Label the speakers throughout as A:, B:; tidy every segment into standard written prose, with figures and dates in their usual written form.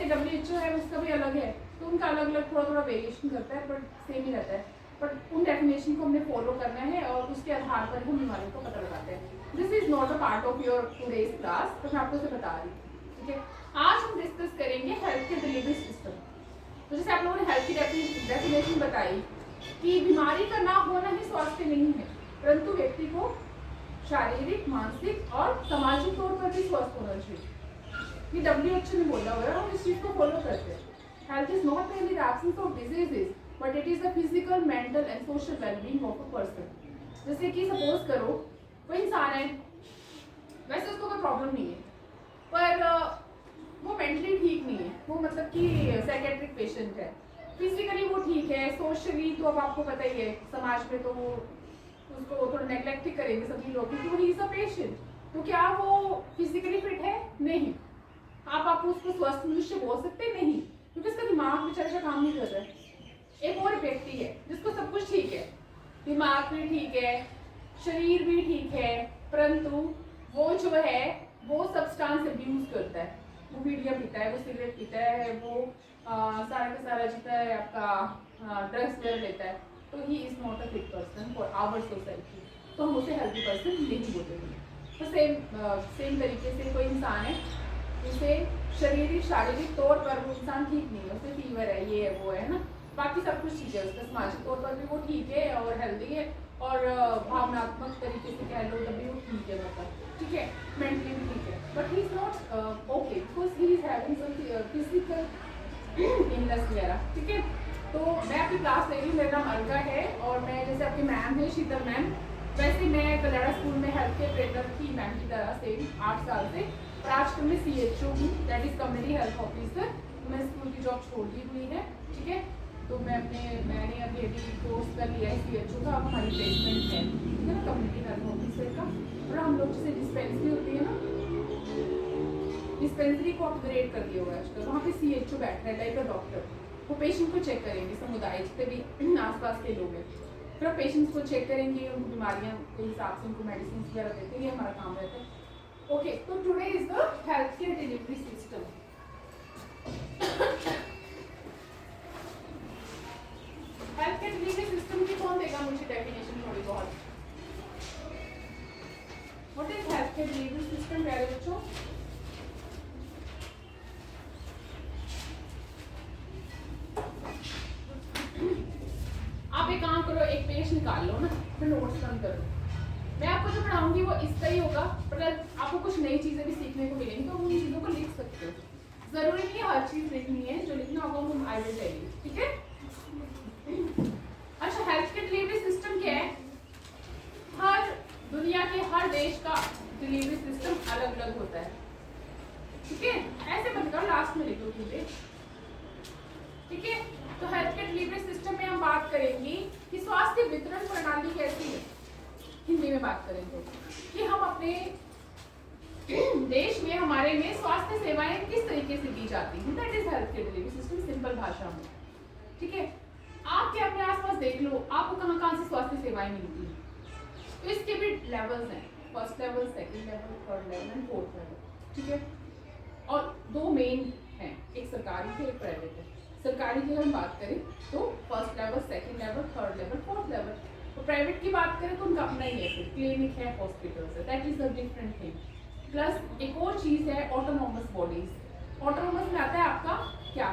A: WHO है उसका भी अलग है, तो उनका अलग अलग थोड़ा थोड़ा वेरिएशन करता है, बट सेम ही रहता है। बट उन डेफिनेशन को हमने फॉलो करना है और उसके आधार पर हम बीमारी को पता लगाते हैं। This is not a part of your today's class, तो मैं आपको इसे बता रही हूँ, ठीक है। आज हम डिस्कस करेंगे हेल्थ के डिलीवरी सिस्टम। तो जैसे आप लोगों ने हेल्थ की डेफिनेशन बताई कि बीमारी का ना होना ही स्वास्थ्य नहीं है, परंतु व्यक्ति को शारीरिक, मानसिक और सामाजिक तौर पर भी स्वस्थ होना चाहिए। ये WHO ने बोला हुआ है, हम इस चीज को फॉलो करते हैं। Health is not mainly the absence of diseases, but it is the physical, mental and social wellbeing of a person. जैसे कि सपोज करो कोई इंसान है, वैसे उसको कोई प्रॉब्लम नहीं है, पर वो मेंटली ठीक नहीं है, वो मतलब कि साइकेट्रिक पेशेंट है। फिजिकली वो ठीक है, सोशली तो अब आपको पता ही है समाज में तो वो उसको थोड़ा नेग्लेक्ट ही करेंगे सभी लोग, क्योंकि वो ही इज अ पेशेंट। तो क्या वो फिजिकली फिट है? नहीं। आप उसको स्वस्थ मनुष्य बोल सकते नहीं, क्योंकि उसका दिमाग बेचारे का काम नहीं कर रहा है। एक और व्यक्ति है जिसको सब कुछ ठीक है, दिमाग भी ठीक है, शरीर भी ठीक है, परंतु वो जो है वो सब्सटेंस अब्यूज करता है, वो बीड़ियाँ पीता है, वो सिगरेट पीता है, वो सारा का सारा जितना है आपका ड्रग्स वगैरह लेता है, तो he is not a fit person for our society. तो हम उसे हेल्थी पर्सन नहीं बोलेंगे। तो सेम तरीके से कोई इंसान है, उसे शारीरिक तौर पर वो इंसान ठीक नहीं है, उसे फीवर है, ये है, वो है ना, बाकी सब कुछ ठीक है, उसका सामाजिक तौर पर भी वो ठीक है और हेल्दी है, और भावनात्मक तरीके से कह लो तभी वो ठीक है, मतलब ठीक है, मेंटली भी ठीक है, but he is not okay because he is having some physical illness वगैरह, ठीक है। तो मैं आपकी क्लास ले रही हूँ, मेरा नाम अलका है और मैं जैसे आपकी मैम है शीतल मैम, वैसे मैं कल्याणा स्कूल में हेल्थ केयर ट्रेनर थी मैम की तरह से 8 साल से, और आजकल मैं CHO हूँ, that is community health officer. तो मैं स्कूल की जॉब छोड़ दी हुई है, ठीक है। तो मैंने अभी कोर्स कर लिया है CHO का, अब हमारी प्लेसमेंट है, ठीक है ना, कम्युनिटी हेल्थ ऑफिसर का। और हम लोग जैसे डिस्पेंसरी होती है ना, डिस्पेंसरी को अपग्रेड कर दिया हुआ है आजकल, वहाँ पे CHO बैठ रहा है लाइक अ डॉक्टर। वो पेशेंट को चेक करेंगे, समुदाय जितने भी आसपास के लोग हैं, फिर आप पेशेंट्स को चेक करेंगे, उनको बीमारियां के हिसाब से उनको मेडिसिन वगैरह देते हैं, हमारा काम रहता है। ओके, तो today is the health care delivery system. Health care delivery system की कौन देगा मुझे डेफिनेशन थोड़ी बहुत? What is health care delivery system प्यारे बच्चों? आप एक काम करो, एक पेज निकाल लो ना, फिर नोट्स बंद करो। मैं आपको जो पढ़ाऊंगी वो इसका ही होगा, पर आपको कुछ नई चीजें भी सीखने को मिलेंगी, तो उन चीजों को लिख सकते हो। जरूरी नहीं हर चीज लिखनी है, जो लिखना होगा वो आई विल टेल यू, ठीक है। अच्छा, हेल्थ केयर डिलीवरी सिस्टम क्या है? हर दुनिया के हर देश का डिलीवरी सिस्टम अलग अलग होता है, ठीक है। ऐसे मत करो, लास्ट में लिखो चीजें, ठीक है। तो हेल्थ केयर डिलीवरी सिस्टम में हम बात करेंगे कि स्वास्थ्य वितरण प्रणाली कैसी है, हिंदी में बात करेंगे कि हम अपने देश में, हमारे में स्वास्थ्य सेवाएं किस तरीके से दी जाती हैं, that is health care delivery system, simple भाषा में, ठीक है। आप क्या अपने आसपास देख लो, आपको कहाँ कहाँ से स्वास्थ्य सेवाएं मिलती हैं। तो इसके भी लेवल्स हैं, first level, second level, third level and fourth level, ठीक है। और दो मेन हैं, एक सरकारी है, एक प्राइवेट है। सरकारी की हम बात करें तो first level, second level, third level, fourth level. तो प्राइवेट की बात करें तो उनका अपना ही है, फिर क्लिनिक है, हॉस्पिटल्स है, that is a different thing. Plus एक और चीज है ऑटोनोमस बॉडीज। ऑटोनोमस में आता है आपका क्या?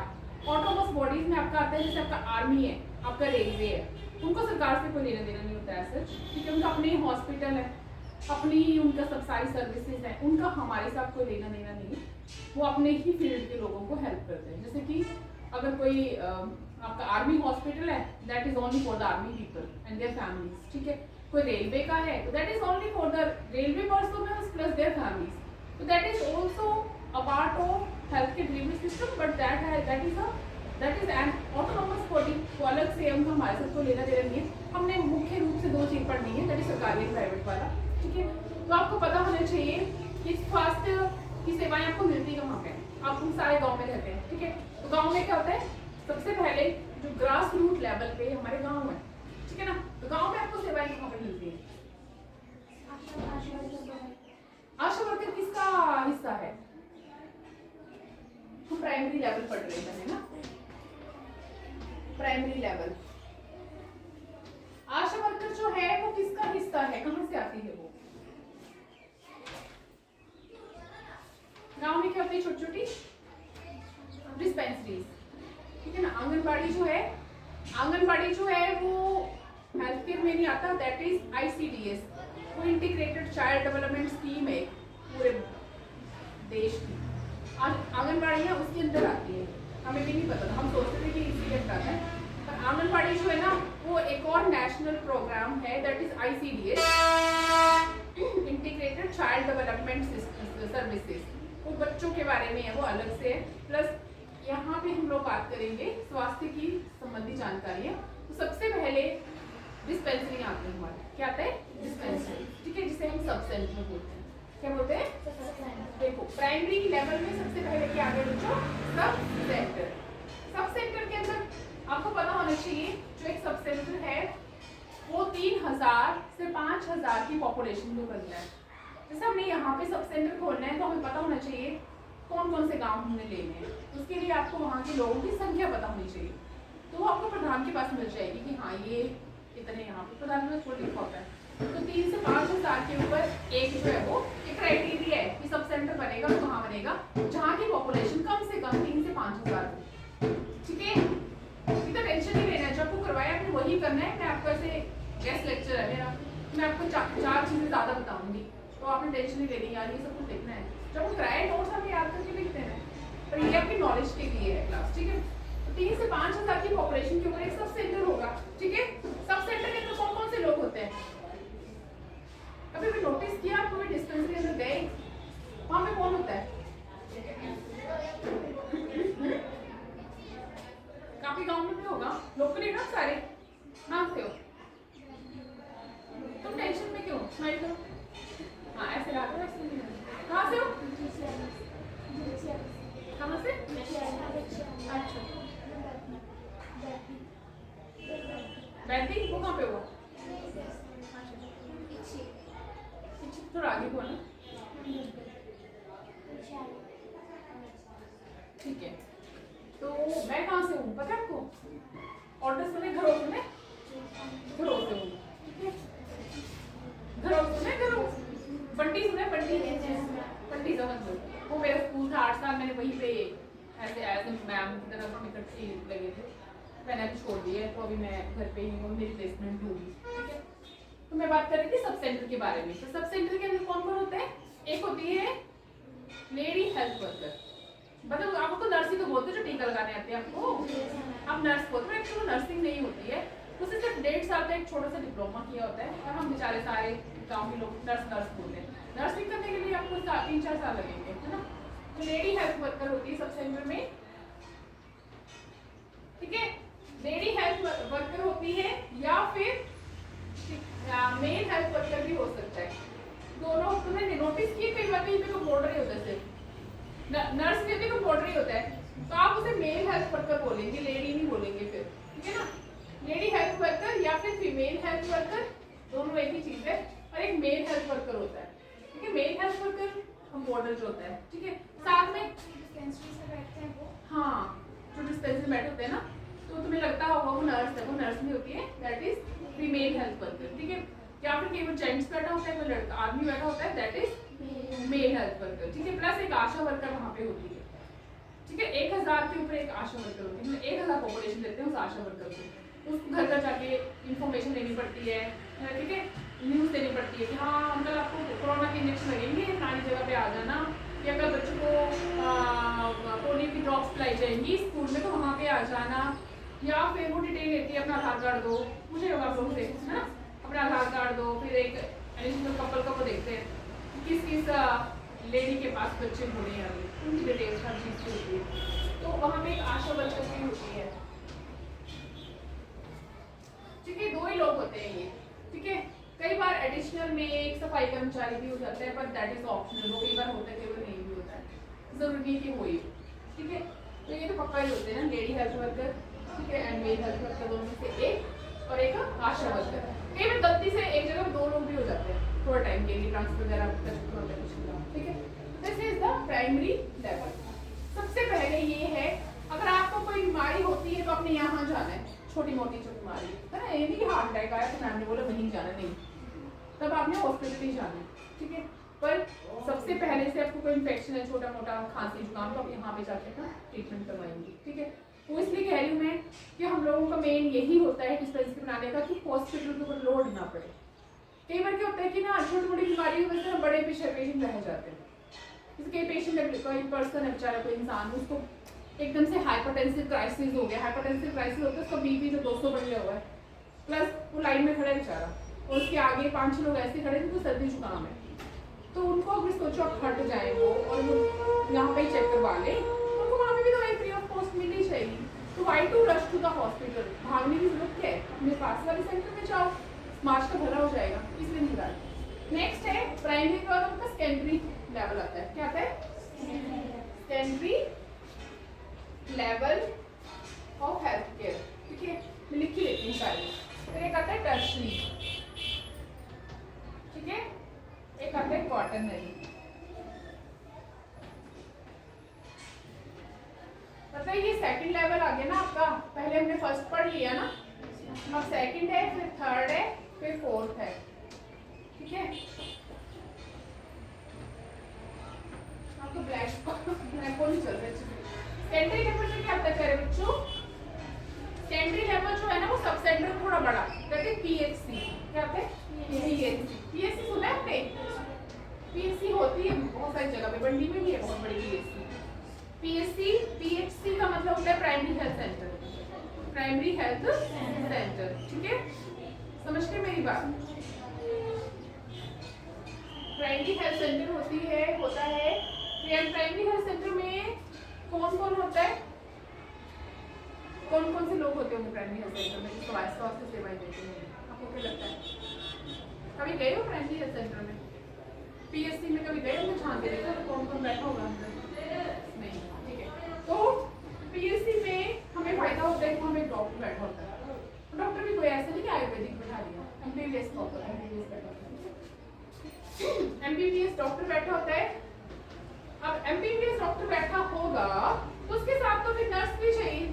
A: ऑटोनोमस बॉडीज में आपका आता है जैसे आपका आर्मी है, आपका रेलवे है, उनको सरकार से कोई लेना देना नहीं होता है सच, क्योंकि उनका अपने हॉस्पिटल है, अपनी ही उनका सब सारी सर्विसेज है, उनका हमारे साथ कोई लेना देना नहीं है। वो अपने ही फील्ड के लोगों को हेल्प करते हैं। जैसे कि अगर कोई आपका आर्मी हॉस्पिटल है, that is only for the army people and their families, ठीक है। कोई रेलवे का है तो that is only for the railway personal plus their families, तो that is also a part of health care delivery system, but that is an autonomous body. तो अलग से उनका हमारे साथ कोई लेना देना नहीं है। हमने मुख्य रूप से दो चीज पढ़नी है, दैट इज सरकारी एंड प्राइवेट वाला, ठीक है। तो आपको पता होना चाहिए कि स्वास्थ्य की सेवाएं आपको मिलती कहाँ पे? आप हम सारे गांव में रहते हैं, ठीक है। तो गांव में क्या होता है, सबसे पहले जो ग्रास रूट लेवल पे हमारे गांव है, ठीक है ना, तो गांव में आपको सेवाएं कहाँ पे मिलती है? आशा वर्कर किसका हिस्सा है? हम प्राइमरी लेवल पढ़ रहे हैं ना, प्राइमरी लेवल। आशा वर्कर जो है वो किसका हिस्सा है, कहां से आती है वो? गांव में क्या होती है, छोटी छोटी डिस्पेंसरीज, ठीक है ना। आंगनबाड़ी जो है वो हेल्थ केयर में नहीं आता, दैट इज ICDS, वो इंटीग्रेटेड चाइल्ड डेवलपमेंट स्कीम है पूरे देश की। आंगनबाड़ियाँ उसके अंदर आती है, हमें भी नहीं पता था, हम सोचते थे कि इसी के आता है, पर आंगनबाड़ी जो है ना वो एक और नेशनल प्रोग्राम है, that is ICDS, integrated child development services. वो बच्चों के बारे में है, वो अलग से है। प्लस यहाँ पे हम लोग बात करेंगे स्वास्थ्य की संबंधी जानकारी है। तो सबसे पहले डिस्पेंसरी आते हैं हमारे, क्या आता है, डिस्पेंसरी, ठीक है, जिसे हम सब सेंटर बोलते हैं। क्या बोलते हैं? देखो प्राइमरी लेवल में सबसे पहले क्या आ गया बच्चों, सब सेंटर। सब सेंटर के अंदर आपको पता होना चाहिए जो एक सब सेंटर है वो 3000 से 5000 की पॉपुलेशन को बनता है। जैसे हमने यहाँ पे सब सेंटर खोलना है तो हमें पता होना चाहिए कौन कौन से गांव हमने लेने हैं। उसके लिए आपको वहाँ के लोगों की संख्या पता होनी चाहिए, तो वो आपको प्रधान के पास मिल जाएगी कि हाँ ये इतने यहाँ पे प्रधान में थोड़ा लिखा होता है। तो 3 से 5000 के ऊपर एक जो है वो एक क्राइटेरिया है कि सब सेंटर बनेगा तो कहाँ बनेगा, जहाँ की पॉपुलेशन कम से कम 3 से 5000 हो, ठीक है। इतना टेंशन नहीं लेना है, जब आपको करवाया आपने वही करना है। मैं आपको ऐसे गेस्ट लेक्चर है मेरा, मैं आपको चार चीजें ज्यादा बताऊंगी, तो आपने टेंशन नहीं लेनी यार, ये सब कुछ लिखना है। जब वो कराए नोट्स हमें याद करके लिखते हैं, पर ये आपकी नॉलेज के लिए है क्लास, ठीक है। तो 3 से 5000 की पॉपुलेशन के ऊपर एक सब सेंटर होगा, ठीक है। सब सेंटर के अंदर कौन कौन से लोग होते हैं? कभी भी नोटिस किया, आप कभी डिस्पेंसरी के अंदर गए, वहां पे कौन होता है? काफी गांव में भी होगा, लोकल ही ना सारे। कहाँ से हो तुम? टेंशन में क्यों, स्माइल करो। हाँ ऐसे रहा करो, ऐसे नहीं। कहाँ से हो? कहाँ से? अच्छा बैठी, वो कहाँ पे हुआ? थोड़ा आगे को ना, ठीक है। तो मैं कहाँ से हूँ पता है आपको? ऑर्डर सुने, घरों सुने, घरों से हूँ, ठीक है। घरों सुने, घरों, बंटी सुने, बंटी, बंटी समझ लो। वो मेरा स्कूल था, 8 साल मैंने वहीं पे ऐसे एज मैम की तरफ निकट लगे थे, मैंने अभी छोड़ दिया है, तो अभी मैं घर पे ही हूँ, मेरी प्लेसमेंट होगी, ठीक है। तो मैं बात कर रही थी सब सेंटर के बारे में। तो सब सेंटर के अंदर कौन कौन होते हैं? एक होती है लेडी हेल्थ वर्कर, मतलब आपको तो नर्स ही तो बोलते हैं जो टीका लगाने आते हैं आपको, आप नर्स बोलते हैं, एक्चुअली नर्सिंग नहीं होती है, उससे सिर्फ 1.5 साल का एक छोटा सा डिप्लोमा किया होता है, और हम बेचारे सारे गाँव के लोग नर्स बोलते हैं। नर्सिंग करने के लिए आपको 3-4 साल लगेंगे, है ना। तो लेडी हेल्थ वर्कर होती है सब सेंटर में, ठीक है। लेडी हेल्थ वर्कर होती है या फिर मेल हेल्थ वर्कर भी हो सकता है, दोनों। तुमने नोटिस किए कई बार कहीं पे कंपाउंडर ही होता है, सिर्फ नर्स में भी कंपाउंडर ही होता है, तो आप उसे मेल हेल्थ वर्कर बोलेंगे, लेडी नहीं बोलेंगे फिर, ठीक है ना। लेडी हेल्थ वर्कर या फिर फीमेल हेल्थ वर्कर, दोनों एक ही चीज है। और एक मेल हेल्थ वर्कर होता है, ठीक है। मेल हेल्थ वर्कर कंपाउंडर जो होता है, ठीक है। साथ में डिस्पेंसरी से बैठते हैं वो, हाँ जो डिस्पेंसरी बैठे होते हैं ना, तो तुम्हें लगता होगा वो नर्स है, वो नर्स नहीं होती है, that is female health worker, ठीक है। या फिर केवल जेंट्स बैठा होता है, कोई लड़का आदमी बैठा होता है, that is male health worker, ठीक है। प्लस एक आशा वर्कर वहाँ पे होती है, ठीक है। 1000 के ऊपर एक आशा वर्कर होती है, 1000 पॉपुलेशन देते हैं उस आशा वर्कर को, उसको घर घर जाके इंफॉर्मेशन देनी पड़ती है, ठीक है। न्यूज़ देनी पड़ती है कि हाँ अंकल आपको कोरोना के इंजेक्शन लगेंगे, सारी जगह पे आ जाना, या अगर बच्चों को पोलियो की ड्रॉप्स पिलाई जाएंगी स्कूल में तो वहाँ पे आ जाना, या फिर वो डिटेल लेती है अपना आधार कार्ड दो, मुझे होगा आप लोगों से, है ना, अपना आधार कार्ड दो। फिर एक एडिशनल कपल का वो देखते हैं किस किस लेडी के पास बच्चे होने वाले, उनकी डिटेल्स हर चीज़ की होती है, तो वहाँ पे एक आशा वर्कर भी होती है, ठीक है। 2 ही लोग होते हैं ये, ठीक है। कई बार एडिशनल में एक सफाई कर्मचारी भी हो जाता है, पर दैट इज ऑप्शनल, वो कई बार होता है, कई बार नहीं भी होता है, जरूरी नहीं कि हो ही, ठीक है। तो ये तो पक्का ही होते हैं ना, लेडी हेल्थ वर्कर, ठीक है, एंड मेल हेल्थ वर्कर, दोनों में से एक, और एक आशा वर्कर। कई बार गलती से एक जगह 2 लोग भी हो जाते हैं थोड़ा टाइम के लिए, ट्रांसफर वगैरह होता है, ठीक है। This is the primary level. सबसे पहले ये हॉस्पिटल ही जाना है, ठीक है। पर सबसे पहले से आपको कोई इन्फेक्शन है, छोटा मोटा खांसी जुकाम, तो आप यहाँ पे जाके अपना ट्रीटमेंट करवाएंगे, ठीक है। तो इसलिए कह रही हूँ मैं कि हम लोगों का मेन यही होता है डिस्पेंसरी बनाने का कि हॉस्पिटल के ऊपर लोड ना पड़े। कई बार क्या होता है कि ना छोटी मोटी बीमारी की वजह से हम बड़े पेशेंट रह जाते हैं। जैसे कई पेशेंट, कोई पर्सन है बेचारा, कोई इंसान, उसको एकदम से हाइपरटेंसिव क्राइसिस हो गया। हाइपरटेंसिव क्राइसिस होता है, उसका बीपी जो 200 बढ़ गया हुआ है, प्लस वो लाइन में खड़ा है बेचारा, और उसके आगे 5-6 लोग ऐसे खड़े हैं जिनको सर्दी जुकाम है। तो उनको अगर सोचो आप हट जाए वो और वो यहाँ पे ही चेक करवा ले, उनको वहाँ पे भी दवाई फ्री ऑफ कॉस्ट मिलनी चाहिए। तो why to rush to the hospital, भागने की जरूरत क्या है, अपने पास वाले सेंटर में जाओ, समाज का भला हो जाएगा, इसलिए नहीं रहा। नेक्स्ट है प्राइमरी के बाद उनका सेकेंडरी लेवल आता है। क्या आता है? Secondary level of health care, ठीक है, मैं लिख ही लेती हूँ सारी। फिर एक आता है टर्शरी, ठीक है, एक आता है क्वाटरनरी। पता है ये सेकंड लेवल आ गया ना आपका, पहले हमने फर्स्ट पढ़ लिया ना, अब सेकंड है, फिर थर्ड है, फिर फोर्थ है, ठीक है। आपको ब्लैक नहीं चल रहा है। सेकेंडरी लेवल में क्या आता है प्यारे बच्चों? सेकेंडरी लेवल जो है ना वो सब सेंटर थोड़ा बड़ा, कहते हैं पीएचसी। क्या होता है? पीएचसी। पीएचसी सुना है आपने? पीएचसी होती है बहुत सारी जगह पे, बंडी में भी है बहुत बड़ी पीएचसी। पीएचसी, पीएचसी का मतलब होता है primary health centre, primary health centre, ठीक है, समझ के मेरी बात। प्राइमरी हेल्थ सेंटर होता है प्राइमरी हेल्थ सेंटर में कौन कौन होता है, कौन कौन से लोग होते होंगे प्राइमरी हेल्थ सेंटर में जिसको स्वास्थ्य सेवाएं देते हैं? आपको क्या लगता है? कभी गए हो प्राइमरी हेल्थ सेंटर में? पीएचसी में कभी गए हो? छान के देखो कौन कौन बैठा होगा अंदर? नहीं, ठीक है। तो पीएचसी में हमें फायदा होता है कि हमें डॉक्टर बैठा होता है। डॉक्टर भी कोई ऐसा नहीं कि आयुर्वेदिक बैठा दिया, एमबीबीएस डॉक्टर, एमबीबीएस डॉक्टर बैठा होता है। अब एमबीबीएस डॉक्टर बैठा होगा तो उसके साथ तो फिर नर्स भी चाहिए,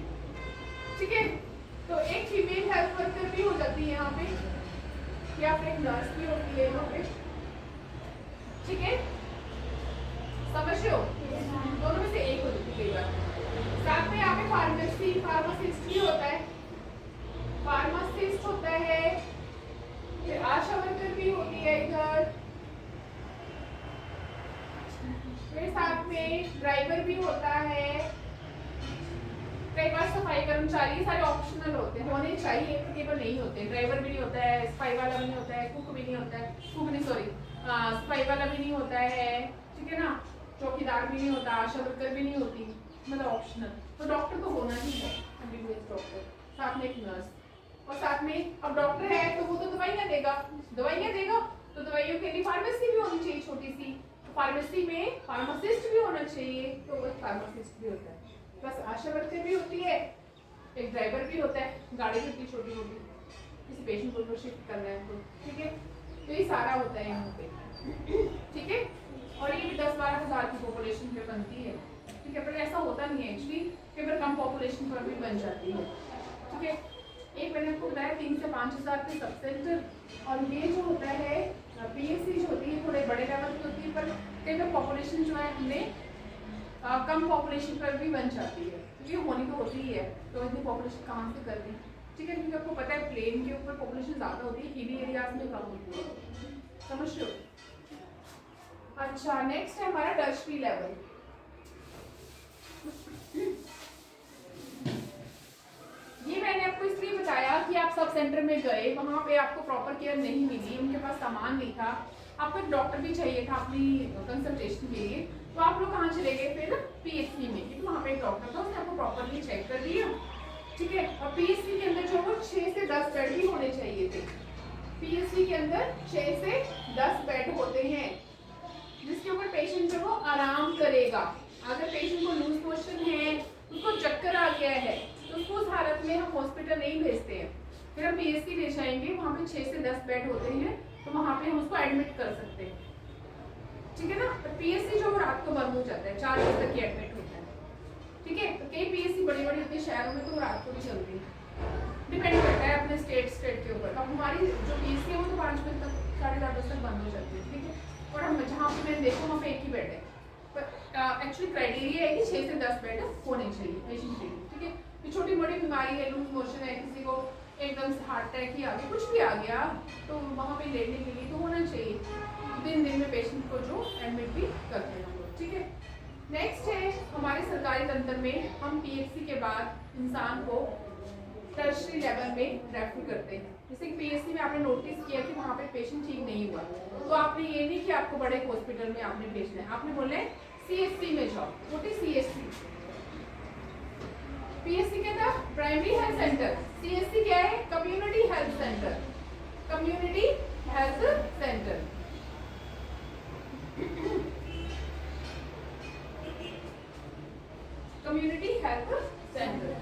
A: ठीक है। तो एक फीमेल हेल्थ वर्कर भी हो जाती है यहाँ पे, या फिर एक नर्स भी होती है यहाँ पे, ठीक है, समझ रहे हो? दोनों में से एक हो जाती है कई बार। साथ में यहाँ पे फार्मासिस्ट भी होता है, फार्मासिस्ट होता है, फिर आशा वर्कर भी होती है इधर, फिर साथ में ड्राइवर भी होता है, कई बार सफाई कर्मचारी, सारे ऑप्शनल होते हैं, होने चाहिए, केवल नहीं होते। ड्राइवर भी नहीं होता है, सफाई वाला भी नहीं होता है, कुक भी नहीं होता है, कुक नहीं सॉरी सफाई वाला भी नहीं होता है, ठीक है ना, चौकीदार भी नहीं होता, आशा वर्कर भी नहीं होती, मतलब ऑप्शनल। तो डॉक्टर तो होना ही है, एमबीबीएस डॉक्टर, साथ में एक नर्स, और साथ में अब डॉक्टर है तो वो तो दवाइयाँ देगा, तो दवाइयों के लिए फार्मेसी भी होनी चाहिए छोटी सी, फार्मेसी में फार्मासिस्ट भी होना चाहिए, तो वो फार्मासिस्ट भी होता है, बस आशा वर्कर भी होती है, एक ड्राइवर भी होता है, गाड़ी भी होती है छोटी मोटी, किसी पेशेंट को शिफ्ट करना है तो, ठीक है। तो ये सारा होता है यहाँ पे, ठीक है। और ये भी 10-12 हज़ार की पॉपुलेशन पे बनती है, ठीक है, पर ऐसा होता नहीं है एक्चुअली, कई बार कम पॉपुलेशन पर भी बन जाती है, ठीक है। एक मैंने आपको बताया 3 से 5 हज़ार के सब सेंटर, और ये जो होता है पीएचसी जो होती है थोड़े बड़े लेवल की होती है, पर कई बार पॉपुलेशन जो है हमने कम पॉपुलेशन पर भी बन जाती है, क्योंकि होनी तो होती ही है, तो इतनी पॉपुलेशन कहाँ से कर दी, ठीक है, क्योंकि आपको पता है प्लेन के ऊपर पॉपुलेशन ज़्यादा होती है, हिली एरियाज में कम होती है, समझ रहे हो? अच्छा, नेक्स्ट है हमारा टर्शरी लेवल। ये मैंने आपको इसलिए बताया कि आप सब सेंटर में गए, वहाँ पे आपको प्रॉपर केयर नहीं मिली, उनके पास सामान नहीं था, आपको एक डॉक्टर भी चाहिए था अपनी कंसल्टेशन के लिए, तो आप लोग कहाँ चले गए फिर? पीएचसी में, क्योंकि वहाँ पे एक डॉक्टर था, उसने आपको प्रॉपरली चेक कर दिया, ठीक है। और पीएचसी के अंदर जो वो 6 से 10 बेड भी होने चाहिए थे। पीएचसी के अंदर 6 से 10 बेड होते हैं, जिसके ऊपर पेशेंट जो वो आराम करेगा। अगर पेशेंट को लूज मोशन है, उसको चक्कर आ गया है, तो उसको उस हालत में हम हॉस्पिटल नहीं भेजते हैं, फिर हम पीएचसी ले जाएंगे, वहाँ पे 6 से 10 बेड होते हैं, तो वहाँ पे हम उसको एडमिट कर सकते हैं, ठीक है ना। तो पीएचसी जो रात को बंद हो जाता है, 4 बजे तक ही एडमिट होता है, ठीक है। तो कई पीएचसी बड़ी बड़ी होती है शहरों में, तो रात को भी चलती है, डिपेंड करता है अपने स्टेट के ऊपर। अब हमारी जो पीएचसी है वो तो 5 बजे तक 8:30 तक बंद हो जाती है, ठीक है। और हम जहाँ पे मैंने देखा वहाँ पे एक ही बेड है, पर एक्चुअली क्राइटेरिया है कि 6 से 10 बेड होने चाहिए पेशेंट के लिए, ठीक है। ये छोटी मोटी बीमारी है, लूज मोशन है, किसी को एकदम से हार्ट अटैक ही आ गया, कुछ भी आ गया, तो वहाँ पे लेटने के लिए तो होना चाहिए। दिन में पेशेंट को जो एडमिट भी करते हैं हम लोग, ठीक है। नेक्स्ट है हमारे सरकारी तंत्र में हम पीएचसी के बाद इंसान को टर्शरी लेवल में रेफर करते हैं। जैसे कि पीएचसी में आपने नोटिस किया कि वहाँ पे पेशेंट ठीक नहीं हुआ, तो आपने ये नहीं कि आपको बड़े हॉस्पिटल में आपने भेजना है, आपने बोले सीएचसी में जाओ। What is CHC? पीएचसी क्या था? Primary health centre. सीएचसी क्या है? Community health centre. Community health centre. Community health centre.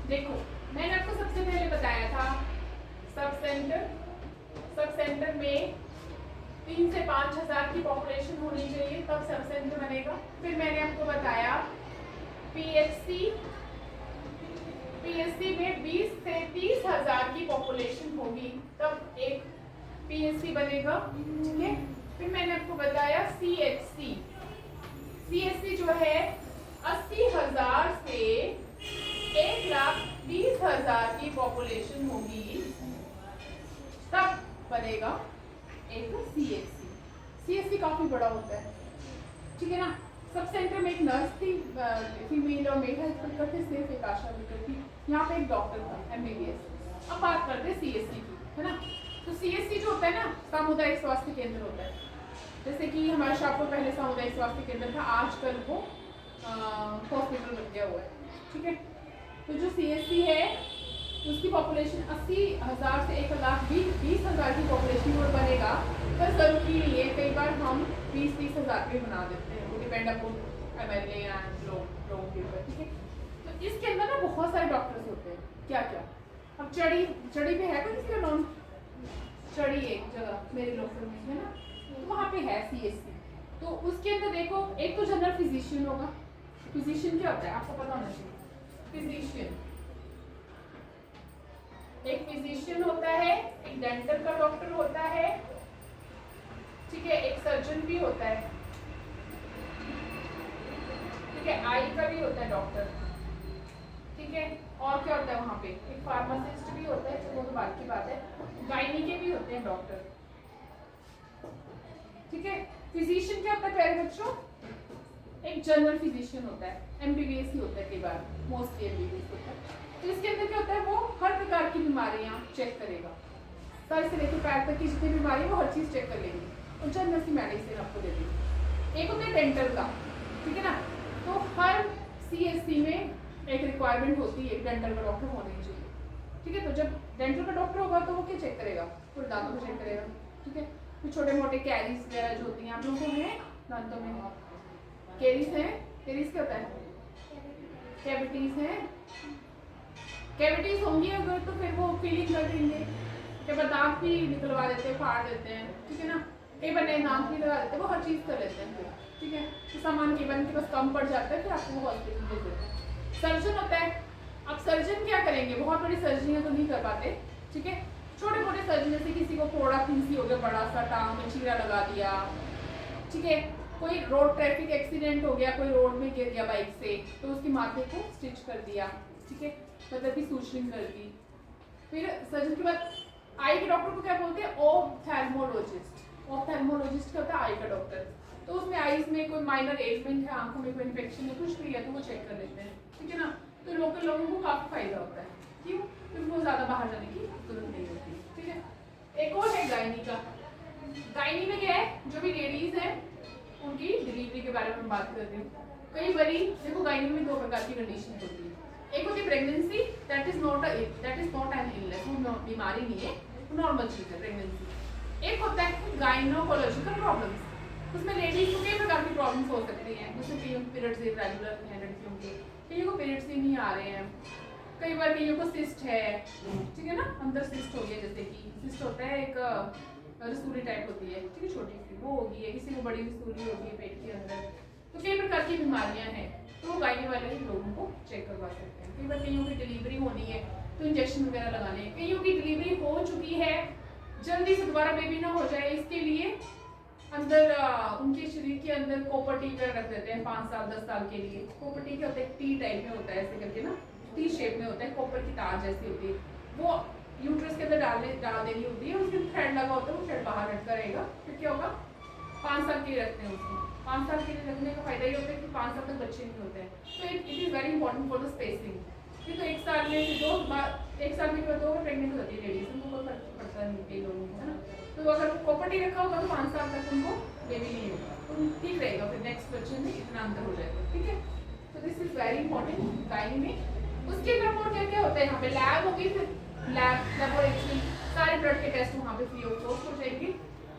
A: देखो मैंने आपको सबसे पहले बताया था सब सेंटर में 3 से 5 हजार की पॉपुलेशन होनी चाहिए तब सब सेंटर बनेगा। फिर मैंने आपको बताया पीएचसी में 20 से 30 हजार की पॉपुलेशन होगी तब एक पीएचसी बनेगा, ठीक है। फिर मैंने आपको बताया सीएचसी जो है 80,000 से 1,20,000 की पॉपुलेशन होगी तब बनेगा एक सीएचसी काफी बड़ा होता है, ठीक है ना। सब सेंटर में एक नर्स थी, फीमेल और मेल हेल्थ वर्कर थे, सिर्फ एक आशा वर्कर थी, यहाँ पे एक डॉक्टर था एमबीबीएस। अब बात करते हैं सीएचसी की, है ना। तो सीएचसी जो होता है ना, सामुदायिक स्वास्थ्य केंद्र होता है। जैसे कि हमारे शाहपुर पहले सामुदायिक स्वास्थ्य केंद्र था, आजकल वो हॉस्पिटल बन गया हुआ है, ठीक है। तो जो सीएचसी है उसकी पॉपुलेशन 80,000 से 1,20,000 की पॉपुलेशन और बनेगा, पर जरूरी नहीं है, कई बार हम 20-30,000 भी बना देते हैं, वो डिपेंड अपॉन एमएलए एंड लोगों के ऊपर, ठीक है। तो इसके अंदर ना बहुत सारे डॉक्टर्स होते हैं, क्या क्या। अब चढ़ी पे है कोई किसी का नाम? चढ़ी एक जगह मेरे लोकल में है ना, तो वहाँ पे है सीएचसी। तो उसके अंदर देखो एक तो जनरल फिजिशियन होगा। फिजिशियन क्या होता है आपको पता होना चाहिए। एक फिजिशियन होता है, एक डेंटल का डॉक्टर होता है, ठीक है, एक सर्जन भी होता है, ठीक है, आई का भी होता है डॉक्टर, ठीक है। और क्या होता है वहाँ पे? एक फार्मासिस्ट भी होता है, वो तो बात की बात है। गायनी के भी होते हैं डॉक्टर, ठीक है। फिजिशियन क्या होता है प्यारे बच्चों? एक जनरल फिजिशियन होता है, एमबीबीएस ही होता है, कई बार मोस्टली एमबीबीएस होता है। तो इसके अंदर क्या होता है, वो हर प्रकार की बीमारियां चेक करेगा, सर से लेकर पैर तक की जितनी बीमारी है वो हर चीज चेक कर लेगी और जनरल सी मेडिसिन आपको दे देगी। एक होता है डेंटल का, ठीक है ना। तो हर सीएचसी में एक रिक्वायरमेंट होती है, एक डेंटल का डॉक्टर होना ही चाहिए, ठीक है। तो जब डेंटल का डॉक्टर होगा तो वो क्या चेक करेगा? पूरे दांतों को चेक करेगा, ठीक है। तो छोटे मोटे कैरीज वगैरह जो होती हैं आप लोगों को हैं दांतों में, कैरीज है, कैरीज क्या होता है? कैविटीज है, कैविटीज होंगी अगर तो फिर वो फीलिंग कर देंगे, कई बार दांत भी निकलवा देते हैं, फाड़ देते हैं, ठीक है ना। कई बार नए दांत भी लगा देते हैं, वो हर चीज़ कर लेते हैं, ठीक है। तो सामान के बन के बस कम पड़ जाता है, फिर आपको वो हॉस्पिटल भेज देते हैं। सर्जन होता है, अब सर्जन क्या करेंगे? बहुत बड़ी सर्जरियाँ तो नहीं कर पाते, ठीक है। छोटे मोटे सर्जन, जैसे किसी को फोड़ा फिंसी हो गया, बड़ा सा टांग में चीरा लगा दिया, ठीक है। कोई रोड ट्रैफिक एक्सीडेंट हो गया, कोई रोड में गिर गया बाइक से, तो उसकी माथे को स्टिच कर दिया, ठीक है, मतलब कि सूचरिंग कर दी। फिर सर्जन के बाद आई के डॉक्टर को क्या बोलते हैं? ऑप्थेल्मोलॉजिस्ट। ऑप्थेल्मोलॉजिस्ट क्या होता है? आई का डॉक्टर। तो उसमें आईज में कोई माइनर एलिमेंट है, आंखों में कोई इन्फेक्शन है, कुछ भी है तो वो चेक कर लेते हैं, ठीक है ना। तो लोकल लोगों को काफी फायदा होता है, क्यों? क्योंकि वो ज्यादा बाहर जाने की जरूरत नहीं होती, ठीक है। एक और है गायनी का। गायनी में क्या है? जो भी लेडीज है उनकी डिलीवरी के बारे में बात कर रही हूँ। कई बारी देखो गायनी में 2 प्रकार की कंडीशन होती है। एक होती है pregnancy, that is not an illness, वो बीमारी नहीं है, वो नॉर्मल चीज है प्रेगनेंसी। एक होता है गायनोकोलॉजिकल प्रॉब्लम्स, उसमें लेडीज को कई प्रकार की प्रॉब्लम्स हो सकती हैं, जैसे कईयों को पीरियड्स इरेगुलर हैं लड़कियों के, कईयों को पीरियड्स ही नहीं आ रहे हैं, कई बार कईयों को सिस्ट है, ठीक है ना, अंदर सिस्ट हो गया, जैसे कि सिस्ट होता है एक रसूली टाइप होती है, ठीक है, छोटी सी वो होगी है, किसी को बड़ी रसूली होगी है पेट के अंदर। तो कई प्रकार की बीमारियां हैं, तो वो गायनी वाले लोगों को चेक करवा सकते हैं। कई बार कईयों की डिलीवरी होनी है तो इंजेक्शन वगैरह लगाने हैं, कईयों की डिलीवरी हो चुकी है, जल्दी से दोबारा बेबी ना हो जाए इसके लिए अंदर उनके शरीर के अंदर कॉपर टी वगैरह रख देते हैं 5 साल 10 साल के लिए। कॉपर टी क्या होता है, टी टाइप में होता है, ऐसे करके ना टी शेप में होता है, कॉपर की तार जैसी होती है, वो यूट्रस के अंदर डाल देनी होती है। उसके थ्रेड लगा होता है, वो थ्रेड बाहर हटता रहेगा, फिर क्या होगा 5 साल के लिए रखते हैं उसको। 5 साल के लिए रखने का फायदा ये होता है कि 5 साल तक बच्चे नहीं होते हैं। तो it is very important for the spacing. फिर तो 1 साल में फिर 1 साल में दो प्रेगनेंट हो जाती है लेडीज, उनको कोई फर्क पड़ता नहीं कई लोगों को, है ना। तो अगर कॉपर टी रखा होगा तो 5 साल तक उनको बेबी नहीं होगा, तो ठीक रहेगा, फिर नेक्स्ट बच्चे में इतना अंतर हो जाएगा, ठीक है। तो this is very important gynae में। उसके अलावा और क्या क्या होता है यहाँ पे, लैब होगी, फिर लैब लेबोरेटरी सारे ब्लड के टेस्ट वहाँ पे फ्री ऑफ कॉस्ट हो जाएंगे।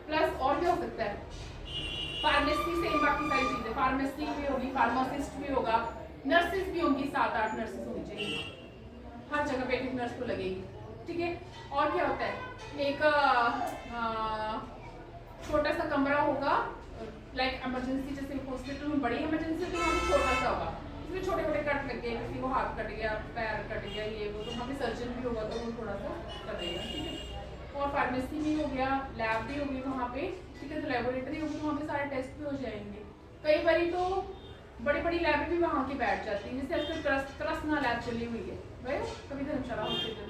A: प्लस और क्या हो सकता है, फार्मेसी से बाकी सारी चीजें, फार्मेसी भी होगी, फार्मासिस्ट भी होगा, नर्सेज भी होंगी, 7-8 नर्सेज होनी चाहिए, हर जगह पे एक नर्स तो लगेगी, ठीक है। और क्या होता है, एक छोटा सा कमरा होगा, लाइक इमरजेंसी, जैसे हॉस्पिटल में बड़ी इमरजेंसी तो वहाँ पे छोटा सा होगा, इसमें छोटे छोटे कट लग गए, किसी को हाथ कट गया, पैर कट गया, ये वो, तो वहाँ पे सर्जन भी होगा तो वो थोड़ा सा करेगा, ठीक है। और फार्मेसी भी हो गया, लैब भी होगी वहाँ पे, ठीक है। तो लेबोरेटरी होगी, वहाँ पे सारे टेस्ट भी हो जाएंगे। कई बारी तो बड़ी बड़ी लैब भी वहाँ की बैठ जाती है, जैसे आजकल कृष्णा लैब चली हुई है भाई, कभी धर्मशाला हॉस्पिटल,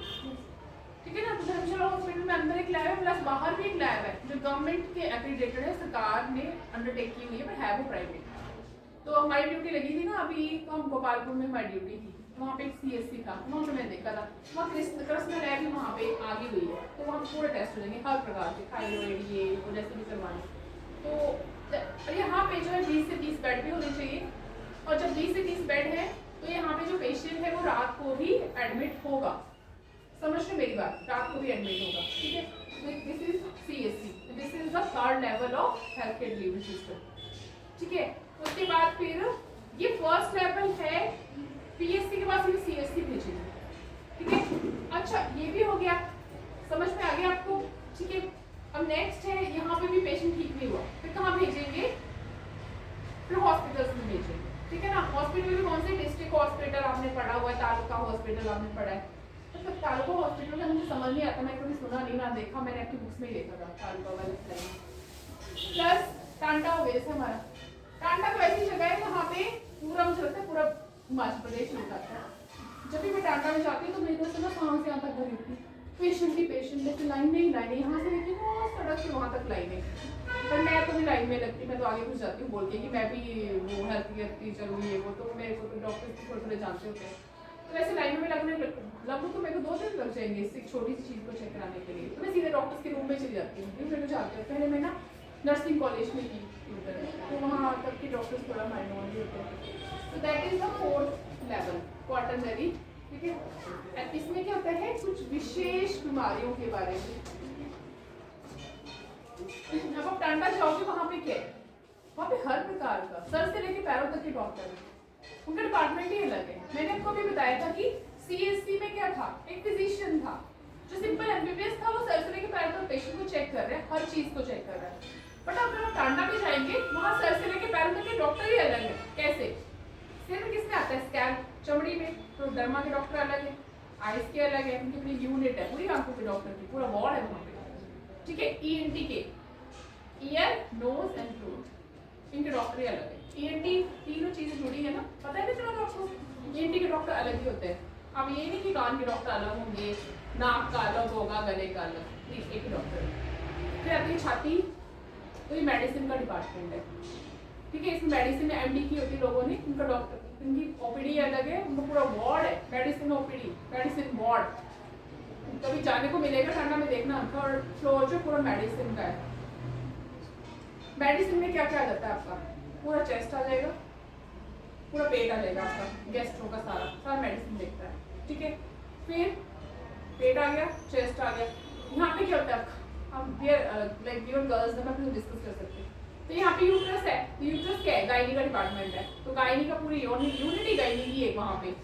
A: ठीक है ना। तो धर्मशाला हॉस्पिटल में अंदर एक लैब है, प्लस बाहर भी एक लैब है जो गवर्नमेंट के एक्रीडेटेड है, सरकार ने अंडरटेक की हुई है, पर है वो प्राइवेट। तो हमारी ड्यूटी लगी थी ना अभी, तो हम गोपालपुर में हमारी ड्यूटी थी, वहाँ पे एक CSC था, वहाँ पे मैंने देखा था, वहाँ कृष्णा लैब भी वहाँ पे आगे हुई है, तो वहाँ पूरे टेस्ट हो जाएंगे हर प्रकार के, थायराइड ये वो जैसे भी करवाने। तो यहाँ पे जो है 20 से 30 बेड भी होने चाहिए, और जब 20 से 30 बेड है तो यहाँ पे जो पेशेंट है वो रात को भी एडमिट होगा, समझ रहे मेरी बात, रात को भी एडमिट होगा, ठीक है। This is CSC, this is the third level of health care delivery system, ठीक है। उसके बाद फिर ये फर्स्ट लेवल है, PSC के बाद फिर CSC भेजेंगे, ठीक है। अच्छा ये भी हो गया, समझ में आ गया आपको, ठीक है। अब नेक्स्ट है, यहाँ पे भी पेशेंट ठीक नहीं हुआ, फिर कहाँ भेजेंगे, फिर हॉस्पिटल्स में भेजेंगे, ठीक है ना। हॉस्पिटल में कौन से, डिस्ट्रिक्ट हॉस्पिटल आपने पढ़ा हुआ है, तालुका हॉस्पिटल आपने पढ़ा है, तो तालुका हॉस्पिटल का मुझे समझ नहीं आता, मैं कभी सुना नहीं ना देखा, मैंने आपकी बुक्स में ही देखा था तालुका वाले। प्लस टांडा हो गया, जैसे हमारा टांडा तो ऐसी जगह है जहाँ पे पूरा मुझे लगता है पूरा हिमाचल प्रदेश में जाता है। जब भी मैं टांडा में जाती हूँ तो मेरे से ना कहाँ से यहाँ तक भरी होती, पेशेंट ही पेशेंट, लेकिन लाइन नहीं लाइन, यहाँ से लेके वो सड़क से वहाँ तक लाइन है, पर मैं तो नहीं लाइन में लगती, मैं तो आगे घुस जाती हूँ बोल के कि मैं भी वो हेल्थ केयर टीचर हूँ, ये वो, तो मेरे को तो डॉक्टर थोड़े थोड़े जानते होते हैं, तो वैसे लाइन में लगू तो मेरे को 2 दिन लग जाएंगे इस छोटी सी चीज़ को चेक कराने के लिए, तो मैं सीधे डॉक्टर्स के रूम में चली जाती हूँ, मेरे को जानते हैं। पहले मैं ना नर्सिंग कॉलेज में की, तो वहाँ तक के डॉक्टर्स थोड़ा माइनॉरिटी होते हैं, तो that is the 4th level quaternary, ठीक है। इसमें क्या होता है, कुछ विशेष बीमारियों के बारे में। जब आप टांडा जाओगे वहाँ पे क्या है, वहाँ पे हर प्रकार का सर से लेके पैरों तक के डॉक्टर हैं, उनका डिपार्टमेंट ही अलग है। मैंने आपको भी बताया था कि CSC में क्या था, एक फिजिशियन था जो सिंपल MBBS था, वो सर से लेके पैरों तक पेशेंट को चेक कर रहे हैं, हर चीज को चेक कर रहा है। बट अगर आप टांडा में जाएंगे, वहाँ सर से लेके पैरों तक के डॉक्टर ही अलग है। कैसे, सिर में किसमें आता है, स्कैन, चमड़ी में तो डर्मा के डॉक्टर अलग है, आइस के अलग है, उनकी पूरी यूनिट है, पूरी आंखों के डॉक्टर की पूरा वार्ड है वहाँ पे, ठीक है। ENT के ईयर, नोज एंड थ्रोट, इनके डॉक्टर ही अलग है। ENT तीनों चीजें जुड़ी है ना, पता है ना चलो आपको, ENT के डॉक्टर अलग ही होते हैं। अब ये नहीं कि कान के डॉक्टर अलग होंगे, नाक का अलग होगा, गले का अलग, नहीं, एक ही डॉक्टर है। फिर आती है छाती, तो ये मेडिसिन का डिपार्टमेंट है, ठीक है। इसमें मेडिसिन में MD की होती है लोगों ने, उनका डॉक्टर, उनकी OPD अलग है, उनका पूरा वार्ड है, मेडिसिन OPD, मेडिसिन वार्ड। कभी जाने को मिलेगा ठंडा में, देखना थर्ड फ्लोर जो पूरा मेडिसिन का है। मेडिसिन में क्या क्या आ जाता है आपका, पूरा चेस्ट आ जाएगा, पूरा पेट आ जाएगा आपका, गैस्ट्रो का सारा मेडिसिन देखता है, ठीक है। फिर पेट आ गया, चेस्ट आ गया, यहाँ पे क्या होता है आपका, हम लाइक यूर गर्ल्स में अपने डिस्कस कर सकते हैं। तो यहाँ पे यूट्रस है, तो यूट्रस क्या है, गायनी का डिपार्टमेंट है, तो गायनी का पूरी यूनिट ही गायनी की है वहाँ पे,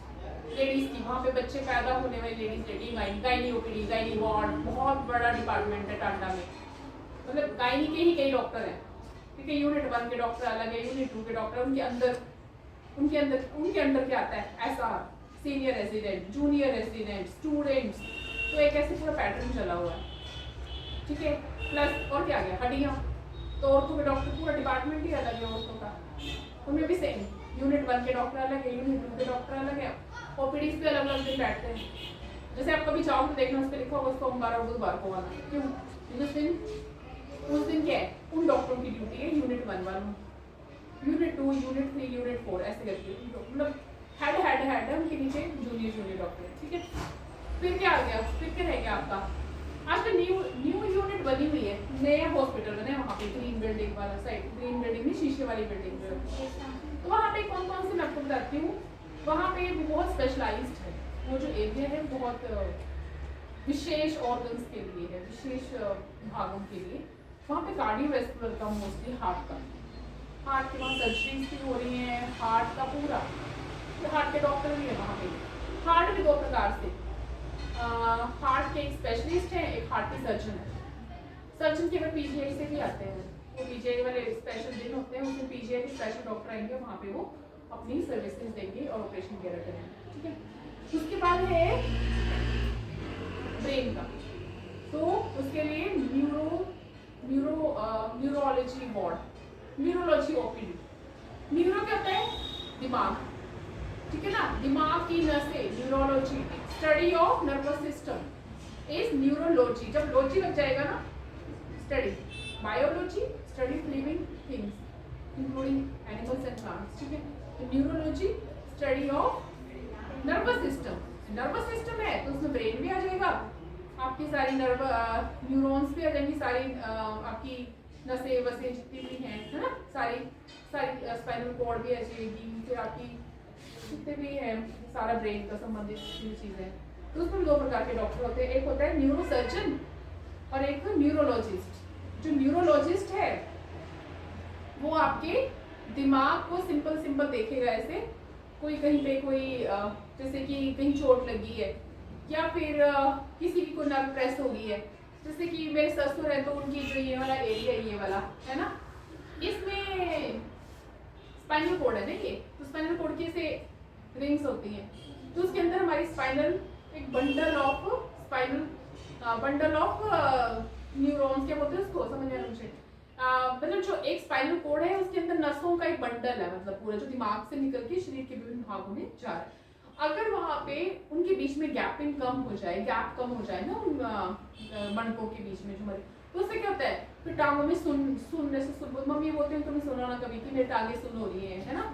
A: लेडीज की, वहाँ पे बच्चे पैदा होने वाली ladies ready, gynae OPD, gynae ward, बहुत बड़ा डिपार्टमेंट है टांडा में, मतलब गायनी के ही कई डॉक्टर हैं, ठीक है। यूनिट 1 के डॉक्टर अलग है, यूनिट 2 के डॉक्टर, उनके अंदर उनके अंडर क्या आता है, ऐसा senior resident, junior resident, students, तो एक ऐसे पूरा पैटर्न चला हुआ है, ठीक है। प्लस और क्या गया, हड्डियाँ, तो औरतों के डॉक्टर पूरा डिपार्टमेंट ही अलग है औरतों का, उनमें भी सेम यूनिट 1 के डॉक्टर अलग है, यूनिट 2 के डॉक्टर अलग है, ओपीडीज पे अलग अलग दिन बैठते हैं। जैसे आप कभी जाओगे तो देखना उस पर लिखा होगा सोमवार और बुधवार को आना, क्यों, उस दिन क्या है, उन डॉक्टरों की ड्यूटी है यूनिट 1 वालों, यूनिट 2, यूनिट 3, यूनिट 4 ऐसे करके, मतलब हेड है उनके नीचे जूनियर डॉक्टर, ठीक है। फिर क्या आ गया, फिर क्या रह गया आपका, आजकल न्यू यूनिट बनी हुई है, नया हॉस्पिटल बना है वहाँ पे, ग्रीन बिल्डिंग वाला साइड, ग्रीन बिल्डिंग में शीशे वाली बिल्डिंग जो है, तो वहाँ पे कौन कौन से मैं आपको बताती हूँ। वहाँ पे बहुत स्पेशलाइज्ड है, वो जो एरिया है बहुत विशेष ऑर्गन्स के लिए है, विशेष भागों के लिए। वहाँ पे कार्डियोवैस्कुलर का मोस्टली हार्ट के वहाँ सर्जरीज भी हो रही हैं, हार्ट का पूरा, हार्ट के डॉक्टर भी है वहाँ पे। हार्ट भी 2 प्रकार से, हार्ट के एक स्पेशलिस्ट है, एक हार्ट के सर्जन है। सर्जन केवल पीजीआई से भी आते हैं, वो पीजीआई वाले स्पेशल दिन होते हैं, उसमें पीजीआई के स्पेशल डॉक्टर आएंगे, वहाँ पे वो अपनी सर्विसेज देंगे और ऑपरेशन वगैरह करेंगे, ठीक है। उसके बाद है ब्रेन का, तो उसके लिए neurology ward, neurology OPD. Neuro क्या होता है, दिमाग, ठीक है ना, दिमाग की नसें, neurology, study of nervous system is neurology. जब लॉजी लग जाएगा ना, study, biology, study living things including animals and plants, ठीक है। तो neurology study of nervous system, nervous system है तो उसमें ब्रेन भी आ जाएगा, आपकी सारी न्यूरॉन्स भी आ जाएंगी, सारी आपकी नसें वसें जितनी भी हैं, है ना, सारी स्पाइनल कॉर्ड भी आ जाएगी, फिर आपकी जितने भी हैं सारा ब्रेन का संबंधित चीज़ें। तो उसमें 2 प्रकार के डॉक्टर होते हैं, एक होता है न्यूरोसर्जन और एक न्यूरोलॉजिस्ट। जो न्यूरोलॉजिस्ट है वो आपके दिमाग को सिंपल देखेगा, ऐसे कोई कहीं पे कोई जैसे कि कहीं चोट लगी है या फिर किसी की कोई नर्व प्रेस हो गई है, जैसे कि मेरे ससुर है तो उनकी जो ये वाला एरिया ये वाला है ना, इसमें स्पाइनल कोड है ना ये, तो स्पाइनल कोड की ऐसे रिंग्स होती हैं, तो उसके अंदर हमारी स्पाइनल एक बंडल ऑफ न्यूरॉन्स, क्या बोलते हैं उसको, समझ आ मुझे, मतलब जो एक स्पाइनल कोड है उसके अंदर नसों का एक बंडल है, मतलब पूरा जो दिमाग से निकल के शरीर के विभिन्न भागों में जा रहा है। अगर वहाँ पे उनके बीच में गैप कम हो जाए ना उन मणकों के बीच में जो हमारे, तो उससे क्या होता है, फिर टांगों में सुनने से मम्मी बोलते हैं तुम्हें सुना ना कभी कि मेरे टांगे सुन हो रही है ना,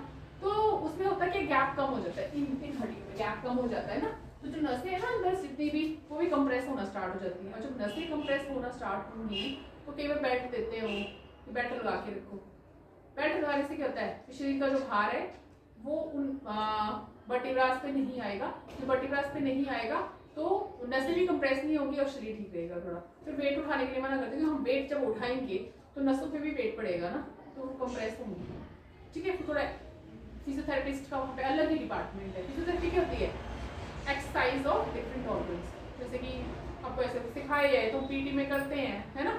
A: तो उसमें होता है कि गैप कम हो जाता है, इन हड्डियों में गैप कम हो जाता है ना, तो जो नसें है ना अंदर जितनी भी वो भी कंप्रेस होना स्टार्ट हो जाती है, और जब नसें कंप्रेस होना स्टार्ट होंगी तो कई बार बेल्ट देते हो, बेल्ट लगा के रखो। बेल्ट लगाने से क्या होता है, शरीर का जो भार है वो उन वर्टिब्रास पे नहीं आएगा, जो वर्टिब्रास पे नहीं आएगा तो नसें भी कंप्रेस नहीं होगी और शरीर ठीक रहेगा थोड़ा। फिर वेट उठाने के लिए मना करते हैं, हम वेट जब उठाएंगे तो नसों पे भी वेट पड़ेगा ना, तो वो कंप्रेस होंगी, ठीक है। फिर थोड़ा फिजियोथेरेपिस्ट का वहाँ पे अलग ही डिपार्टमेंट है। फिजियोथेरेपी क्या होती है, एक्सरसाइज ऑफ डिफरेंट ऑर्गन्स, जैसे कि आपको ऐसे सिखाया जाए तो पीटी में करते हैं, है ना,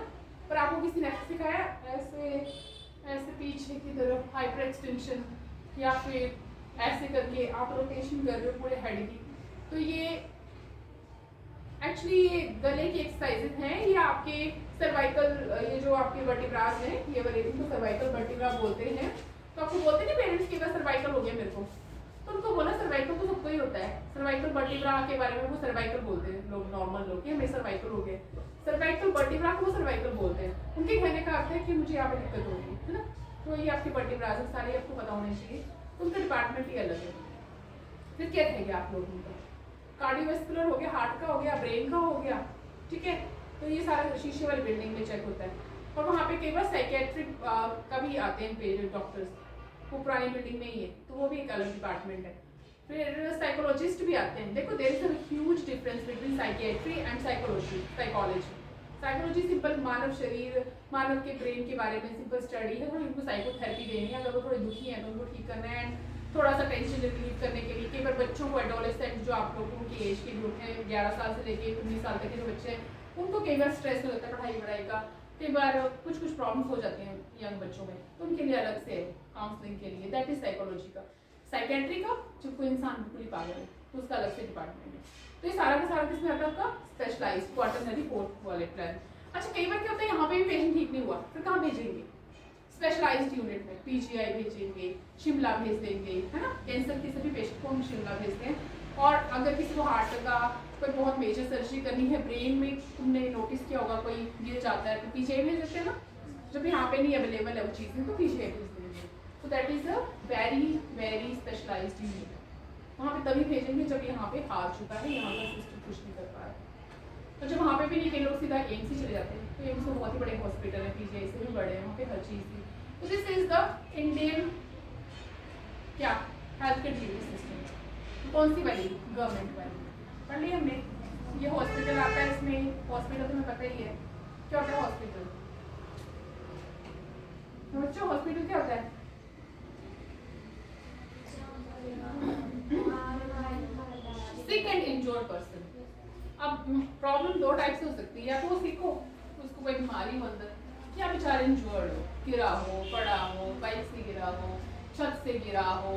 A: पर आपको किसी ने सिखाया ऐसे पीछे की तरफ हाइपर एक्सटेंशन, या फिर ऐसे करके आप रोटेशन कर रहे हो पूरे हेड की, तो ये एक्चुअली ये गले की एक्सरसाइजेज हैं, ये आपके सर्वाइकल, ये जो आपके वर्टिब्रास हैं ये वाले इनको सर्वाइकल वर्टिब्रा बोलते हैं। तो आपको बोलते हैं पेरेंट्स के पास सर्वाइकल हो गया मेरे को, तो उनको बोला सर्वाइकल तो सबको ही होता है, सर्वाइकल वर्टिब्रा के बारे में वो सर्वाइकल बोलते हैं लोग, नॉर्मल लोग, हमें सर्वाइकल हो गया, सर्वाइकल वर्टिब्रा को वो सर्वाइकल बोलते हैं। उनके कहने का अर्थ है कि मुझे यहाँ पे दिक्कत हो रही है ना, तो ये आपके वर्टिब्रास हैं सारे, आपको पता होने चाहिए, तो उनका डिपार्टमेंट ही अलग है। फिर क्या रहेंगे आप लोगों का, कार्डियोवैस्कुलर हो गया, हार्ट का हो गया, ब्रेन का हो गया, ठीक है, तो ये सारा शीशे वाली बिल्डिंग में चेक होता है। और वहाँ पे कई बार साइकेट्रिक का भी आते हैं डॉक्टर्स, वो पुरानी बिल्डिंग में ही है, तो वो भी एक अलग डिपार्टमेंट है। फिर साइकोलॉजिस्ट भी आते हैं। देखो there is a huge difference between psychiatry and psychology. Psychology simple मानव शरीर, मानव के ब्रेन के बारे में सिंपल स्टडी है, उनको साइकोथेरेपी देनी है, अगर वो थोड़े दुखी हैं तो उनको ठीक करना है, एंड थोड़ा सा टेंशन रिलीव करने के लिए। कई बार बच्चों को, एडोलेसेंट जो आप लोगों की एज के ग्रुप है 11 साल से लेके 19 साल तक के जो बच्चे हैं, उनको कई बार स्ट्रेस हो जाता है पढ़ाई वढ़ाई का, कई बार कुछ प्रॉब्लम्स हो जाते हैं यंग बच्चों में, तो उनके लिए अलग से काउंसलिंग के लिए, दैट इज साइकोलॉजी का। साइकेट्री का जब कोई इंसान बिल्कुल ही पागल है तो उसका अलग से डिपार्टमेंट है। तो ये सारा का सारा किसमें आता है आपका स्पेशलाइज्ड क्वार्टरनरी फोर्थ वाले प्लान। अच्छा कई बार क्या होता है यहाँ पे भी पेशेंट ठीक नहीं हुआ फिर कहाँ भेजेंगे, स्पेशलाइज्ड यूनिट में पीजीआई भेजेंगे, शिमला भेज देंगे, है ना। कैंसर के सभी पेशेंट को हम शिमला भेजते हैं। और अगर किसी को हार्ट का कोई बहुत मेजर सर्जरी करनी है, ब्रेन में तुमने नोटिस किया होगा कोई गिर जाता है तो पीजीआई भेज देते हैं ना, जब यहाँ पे नहीं अवेलेबल है वो चीज़ें तो पीजीआई भेज देंगे। तो that is a very very specialised unit. वहाँ पे तभी भेजेंगे जब यहाँ पे हार चुका है, यहाँ का सिस्टम कुछ नहीं कर पा रहा है। तो जब वहाँ पे भी नहीं, कई लोग सीधा एम्स ही चले जाते हैं, तो एम्स में बहुत ही बड़े हॉस्पिटल है, पीजीआई से भी बड़े हैं, वहाँ पे हर चीज़ थी। तो दिस इज द इंडियन क्या हेल्थ केयर डिलीवरी सिस्टम। कौन सी वाली, गवर्नमेंट वाली पढ़ ली हमने। ये हॉस्पिटल आता है, इसमें हॉस्पिटल तुम्हें पता ही है क्या होता है हॉस्पिटल। बच्चों हॉस्पिटल क्या होता है, सिक एंड इंजोर्ड पर्सन। अब प्रॉब्लम दो टाइप से हो सकती है, या तो सीखो उसको कोई बीमारी हो अंदर, या बेचारा इंजोर्ड हो, गिरा हो, पड़ा हो, बाइक से गिरा हो, छत से गिरा हो,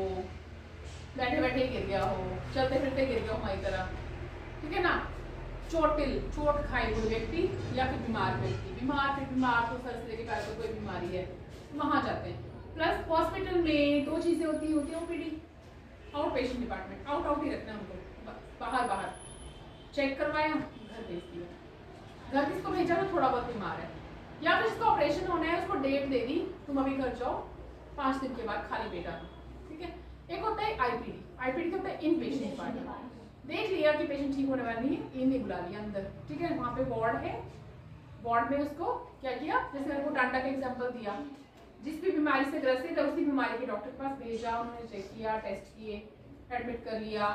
A: बैठे बैठे गिर गया हो, चलते फिरते गिर गया हो हमारी तरह, ठीक है ना। चोटिल, चोट खाए हुए व्यक्ति या फिर बीमार व्यक्ति, बीमार तो सर से लेके पैर तक कोई बीमारी है वहाँ जाते हैं। प्लस हॉस्पिटल में दो चीज़ें होती है OPD, out patient department, out ही रखना है हमको, बाहर चेक करवाया घर भेज दिया। घर किसको भेजा तो थोड़ा बहुत बीमार है, या फिर जिसका ऑपरेशन होना है उसको डेट दे दी, तुम अभी घर जाओ 5 दिन के बाद खाली पेट आना, ठीक है। एक होता है आईपीडी, आईपीडी क्या होता है इन पेशेंट डिपार्टमेंट। देख लिया कि पेशेंट ठीक होने वाली है, इन्हें बुला लिया अंदर, ठीक है। वहाँ पे वार्ड है, वार्ड में उसको क्या किया, जैसे मैंने को टाटा का एग्जाम्पल दिया, जिस भी बीमारी से ग्रसित है उसी बीमारी के डॉक्टर के पास भेजा, उन्होंने चेक किया, टेस्ट किए, एडमिट कर लिया,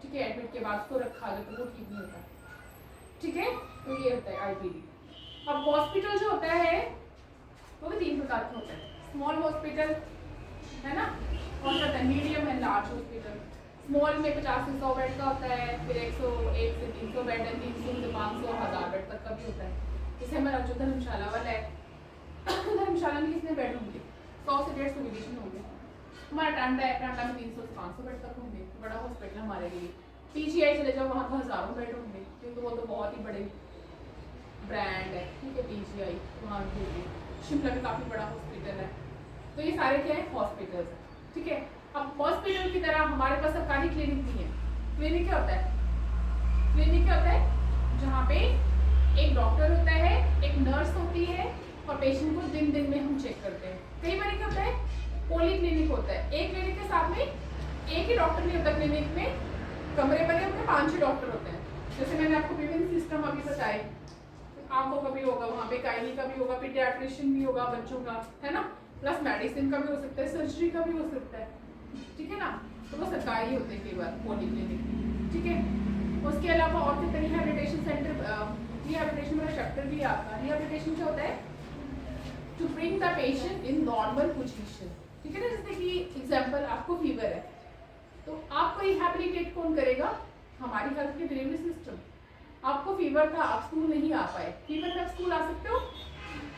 A: ठीक है। एडमिट के बाद उसको रखा जब तो वो ठीक नहीं होता, ठीक है। तो ये होता है आईपीडी। अब हॉस्पिटल जो होता है वो भी 3 प्रकार के होते हैं। स्मॉल हॉस्पिटल है ना, और होता है medium and large hospital. Small में 50 से 100 बेड का होता है, फिर 101 से 300 बेड है, 300 से 500 1000 बेड तक का भी होता है। जैसे हमारा जो धर्मशाला वाला है, धर्मशाला में कितने बेड होंगे, 100 से 150 डिवीजन होंगे। हमारा टांडा है, टांडा में 300 से 500 बेड तक होंगे, बड़ा हॉस्पिटल हमारे लिए। पीजीआई चले जाओ वहाँ तो हज़ारों बेड होंगे, क्योंकि वो तो बहुत ही बड़े ब्रांड है, ठीक है। पीजीआई वहाँ भी, शिमला में काफ़ी बड़ा हॉस्पिटल है। तो ये सारे क्या है हॉस्पिटल्स है, ठीक है। अब हॉस्पिटल की तरह हमारे पास सरकारी क्लिनिक भी है। क्लिनिक क्या होता है, क्लिनिक क्या होता है जहाँ पे एक डॉक्टर होता है, एक नर्स होती है, और पेशेंट को दिन दिन में हम चेक करते हैं। कई बार क्या होता है पॉली क्लिनिक होता है, एक क्लिनिक के साथ में एक ही डॉक्टर नहीं होता, क्लिनिक में कमरे बने होते हैं, 5-6 डॉक्टर होते हैं। जैसे मैंने आपको विभिन्न सिस्टम अभी बताए, आंखों का भी होगा वहाँ पे, गायनी का भी होगा, पीडियाट्रिशियन भी होगा बच्चों का, है ना, प्लस मेडिसिन का भी हो सकता है, सर्जरी का भी हो सकता है, ठीक है ना। तो वो सरकारी होते हैं कई बार पॉली क्लिनिक, ठीक है। उसके अलावा और कितने रिहैबिलिटेशन सेंटर, रिहैबिलिटेशन वाला चैप्टर भी आपका। रिहैबिलिटेशन क्या होता है, to bring the patient in normal position, ठीक है ना। जैसे कि एग्जांपल आपको फीवर है तो आपको रिहैबिलिटेट कौन करेगा, हमारी हेल्थ केयर डिलीवरी सिस्टम। आपको फीवर था, आप स्कूल नहीं आ पाए, फीवर में आप स्कूल आ सकते हो,